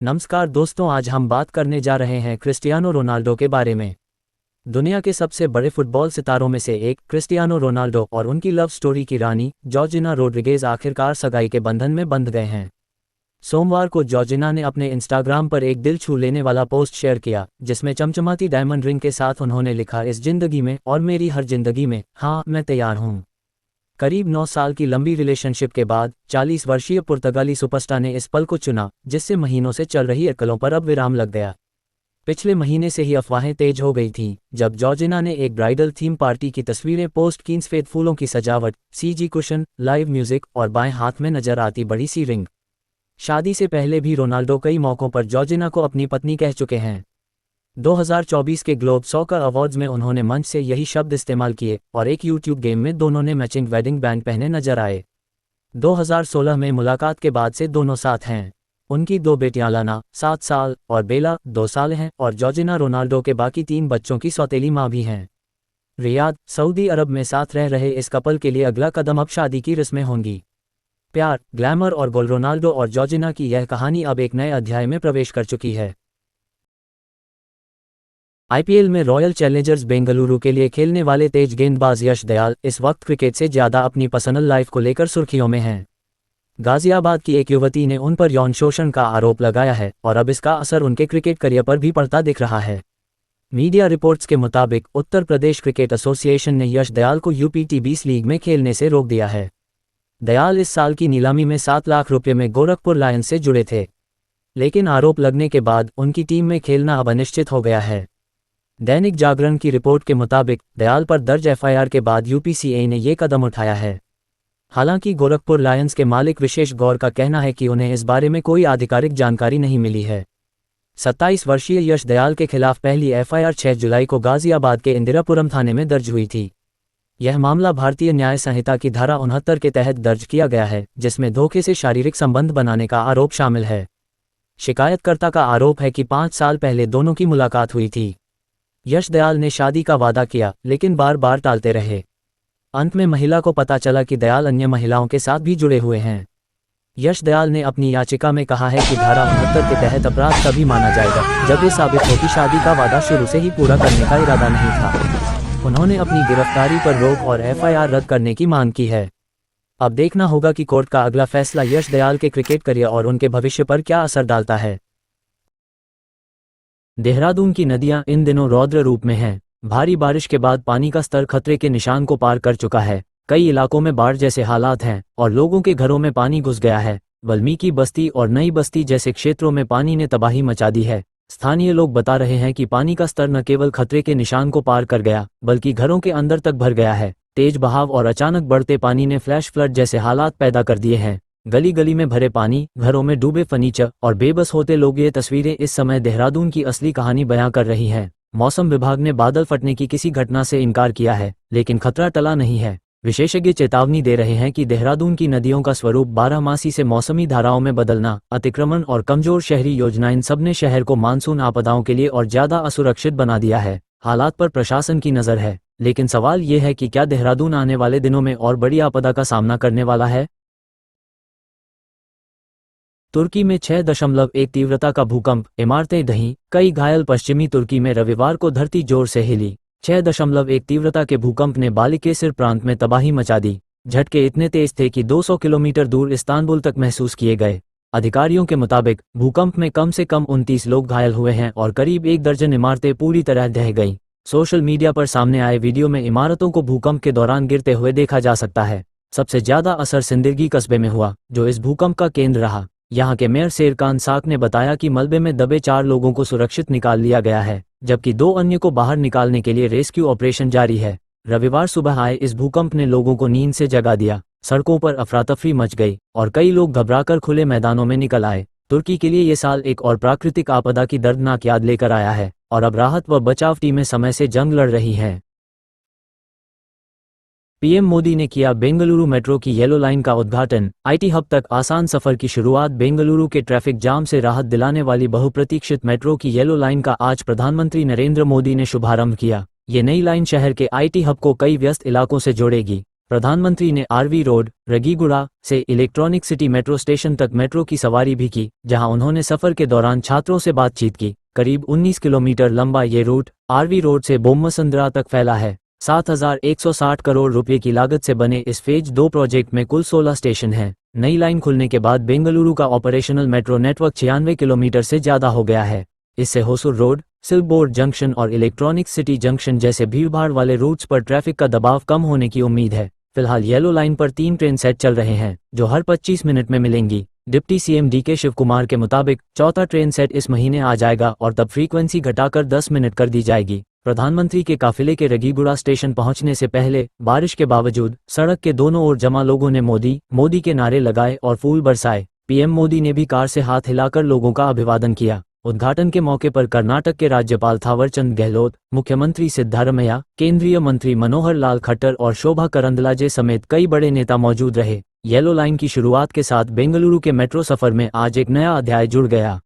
नमस्कार दोस्तों, आज हम बात करने जा रहे हैं क्रिस्टियानो रोनाल्डो के बारे में। दुनिया के सबसे बड़े फुटबॉल सितारों में से एक क्रिस्टियानो रोनाल्डो और उनकी लव स्टोरी की रानी जॉर्जिना रोड्रिगेज आखिरकार सगाई के बंधन में बंध गए हैं। सोमवार को जॉर्जिना ने अपने इंस्टाग्राम पर एक दिल छू लेने वाला पोस्ट शेयर किया, जिसमें चमचमाती डायमंड रिंग के साथ उन्होंने लिखा, इस जिंदगी में और मेरी हर जिंदगी में, हाँ मैं तैयार हूँ। करीब 9 साल की लंबी रिलेशनशिप के बाद 40 वर्षीय पुर्तगाली सुपरस्टार ने इस पल को चुना, जिससे महीनों से चल रही अटकलों पर अब विराम लग गया। पिछले महीने से ही अफवाहें तेज हो गई थीं, जब जॉर्जिना ने एक ब्राइडल थीम पार्टी की तस्वीरें पोस्ट की। सफेद फूलों की सजावट, सीजी कुशन, लाइव म्यूजिक और बाएं हाथ में नजर आती बड़ी सी रिंग। शादी से पहले भी रोनाल्डो कई मौकों पर जॉर्जिना को अपनी पत्नी कह चुके हैं। 2024 के ग्लोब सॉकर अवार्ड्स में उन्होंने मंच से यही शब्द इस्तेमाल किए और एक यूट्यूब गेम में दोनों ने मैचिंग वेडिंग बैंड पहने नजर आए। 2016 में मुलाकात के बाद से दोनों साथ हैं। उनकी 2 बेटियां लाना 7 साल और बेला 2 साल हैं और जॉर्जिना रोनाल्डो के बाकी 3 बच्चों की सौतेली मां भी हैं। रियाद, सऊदी अरब में साथ रह रहे इस कपल के लिए अगला कदम अब शादी की रस्में होंगी। प्यार, ग्लैमर और गोल, रोनाल्डो और जॉर्जिना की यह कहानी अब एक नए अध्याय में प्रवेश कर चुकी है। आईपीएल में रॉयल चैलेंजर्स बेंगलुरु के लिए खेलने वाले तेज गेंदबाज यश दयाल इस वक्त क्रिकेट से ज़्यादा अपनी पर्सनल लाइफ को लेकर सुर्खियों में हैं। गाजियाबाद की एक युवती ने उन पर यौन शोषण का आरोप लगाया है और अब इसका असर उनके क्रिकेट करियर पर भी पड़ता दिख रहा है। मीडिया रिपोर्ट्स के मुताबिक उत्तर प्रदेश क्रिकेट एसोसिएशन ने यश दयाल को यूपी-20 लीग में खेलने से रोक दिया है। दयाल इस साल की नीलामी में 7 लाख रुपये में गोरखपुर लायंस से जुड़े थे, लेकिन आरोप लगने के बाद उनकी टीम में खेलना अब अनिश्चित हो गया है। दैनिक जागरण की रिपोर्ट के मुताबिक दयाल पर दर्ज एफआईआर के बाद यूपीसीए ने ये कदम उठाया है। हालांकि गोरखपुर लायंस के मालिक विशेष गौर का कहना है कि उन्हें इस बारे में कोई आधिकारिक जानकारी नहीं मिली है। 27 वर्षीय यश दयाल के खिलाफ पहली एफआईआर 6 जुलाई को गाजियाबाद के इंदिरापुरम थाने में दर्ज हुई थी। यह मामला भारतीय न्याय संहिता की धारा 69 के तहत दर्ज किया गया है, जिसमें धोखे से शारीरिक संबंध बनाने का आरोप शामिल है। शिकायतकर्ता का आरोप है कि 5 साल पहले दोनों की मुलाकात हुई थी। यश दयाल ने शादी का वादा किया, लेकिन बार बार टालते रहे। अंत में महिला को पता चला कि दयाल अन्य महिलाओं के साथ भी जुड़े हुए हैं। यश दयाल ने अपनी याचिका में कहा है कि धारा 69 के तहत अपराध तभी माना जाएगा जब ये साबित हो कि शादी का वादा शुरू से ही पूरा करने का इरादा नहीं था। उन्होंने अपनी गिरफ्तारी पर रोक और एफआईआर रद्द करने की मांग की है। अब देखना होगा कि कोर्ट का अगला फैसला यश दयाल के क्रिकेट करियर और उनके भविष्य पर क्या असर डालता है। देहरादून की नदियां इन दिनों रौद्र रूप में हैं। भारी बारिश के बाद पानी का स्तर खतरे के निशान को पार कर चुका है। कई इलाकों में बाढ़ जैसे हालात हैं और लोगों के घरों में पानी घुस गया है। वाल्मीकि बस्ती और नई बस्ती जैसे क्षेत्रों में पानी ने तबाही मचा दी है। स्थानीय लोग बता रहे हैं कि पानी का स्तर न केवल खतरे के निशान को पार कर गया, बल्कि घरों के अंदर तक भर गया है। तेज बहाव और अचानक बढ़ते पानी ने फ्लैश फ्लड जैसे हालात पैदा कर दिए हैं। गली गली में भरे पानी, घरों में डूबे फर्नीचर और बेबस होते लोग, ये तस्वीरें इस समय देहरादून की असली कहानी बयां कर रही हैं। मौसम विभाग ने बादल फटने की किसी घटना से इनकार किया है, लेकिन खतरा टला नहीं है। विशेषज्ञ चेतावनी दे रहे हैं कि देहरादून की नदियों का स्वरूप 12मासी से मौसमी धाराओं में बदलना, अतिक्रमण और कमजोर शहरी योजना, इन सब ने शहर को मानसून आपदाओं के लिए और ज्यादा असुरक्षित बना दिया है। हालात पर प्रशासन की नजर है, लेकिन सवाल ये है कि क्या देहरादून आने वाले दिनों में और बड़ी आपदा का सामना करने वाला है। तुर्की में 6.1 तीव्रता का भूकंप, इमारतें ढहीं, कई घायल। पश्चिमी तुर्की में रविवार को धरती जोर से हिली। 6.1 तीव्रता के भूकंप ने बालिकेसिर प्रांत में तबाही मचा दी। झटके इतने तेज थे कि 200 किलोमीटर दूर इस्तांबुल तक महसूस किए गए। अधिकारियों के मुताबिक भूकंप में कम से कम 29 लोग घायल हुए हैं और करीब 1 दर्जन इमारतें पूरी तरह ढह गईं। सोशल मीडिया पर सामने आए वीडियो में इमारतों को भूकंप के दौरान गिरते हुए देखा जा सकता है। सबसे ज्यादा असर सिंदगी कस्बे में हुआ, जो इस भूकंप का केंद्र रहा। यहाँ के मेयर शेरकान साक ने बताया कि मलबे में दबे 4 लोगों को सुरक्षित निकाल लिया गया है, जबकि 2 अन्य को बाहर निकालने के लिए रेस्क्यू ऑपरेशन जारी है। रविवार सुबह आए इस भूकंप ने लोगों को नींद से जगा दिया। सड़कों पर अफरा-तफरी मच गई और कई लोग घबराकर खुले मैदानों में निकल आए। तुर्की के लिए ये साल एक और प्राकृतिक आपदा की दर्दनाक याद लेकर आया है और अब राहत व बचाव टीमें समय से जंग लड़ रही हैं। पीएम मोदी ने किया बेंगलुरु मेट्रो की येलो लाइन का उद्घाटन। आईटी हब तक आसान सफर की शुरुआत। बेंगलुरु के ट्रैफिक जाम से राहत दिलाने वाली बहुप्रतीक्षित मेट्रो की येलो लाइन का आज प्रधानमंत्री नरेंद्र मोदी ने शुभारंभ किया। ये नई लाइन शहर के आईटी हब को कई व्यस्त इलाकों से जोड़ेगी। प्रधानमंत्री ने आरवी रोड, रगीगुड़ा से इलेक्ट्रॉनिक सिटी मेट्रो स्टेशन तक मेट्रो की सवारी भी की, जहां उन्होंने सफर के दौरान छात्रों से बातचीत की। करीब 19 किलोमीटर लंबा ये रूट आरवी रोड से बोम्मसंद्रा तक फैला है। 7,160 करोड़ रुपए की लागत से बने इस फेज 2 प्रोजेक्ट में कुल 16 स्टेशन हैं। नई लाइन खुलने के बाद बेंगलुरु का ऑपरेशनल मेट्रो नेटवर्क 96 किलोमीटर से ज़्यादा हो गया है। इससे होसूर रोड, सिल्कबोर्ड जंक्शन और इलेक्ट्रॉनिक सिटी जंक्शन जैसे भीड़भाड़ वाले रूट्स पर ट्रैफिक का दबाव कम होने की उम्मीद है। फिलहाल येलो लाइन पर 3 ट्रेन सेट चल रहे हैं, जो हर 25 मिनट में मिलेंगी। Deputy CM D K Shivakumar के मुताबिक चौथा ट्रेन सेट इस महीने आ जाएगा और तब फ्रीक्वेंसी घटाकर 10 मिनट कर दी जाएगी। प्रधानमंत्री के काफिले के रगीगुड़ा स्टेशन पहुंचने से पहले बारिश के बावजूद सड़क के दोनों ओर जमा लोगों ने मोदी मोदी के नारे लगाए और फूल बरसाए। पीएम मोदी ने भी कार से हाथ हिलाकर लोगों का अभिवादन किया। उद्घाटन के मौके पर कर्नाटक के राज्यपाल थावरचंद गहलोत, मुख्यमंत्री सिद्धारमैया, केंद्रीय मंत्री मनोहर लाल खट्टर और शोभा करंदलाजे समेत कई बड़े नेता मौजूद रहे। येलो लाइन की शुरुआत के साथ बेंगलुरु के मेट्रो सफर में आज एक नया अध्याय जुड़ गया।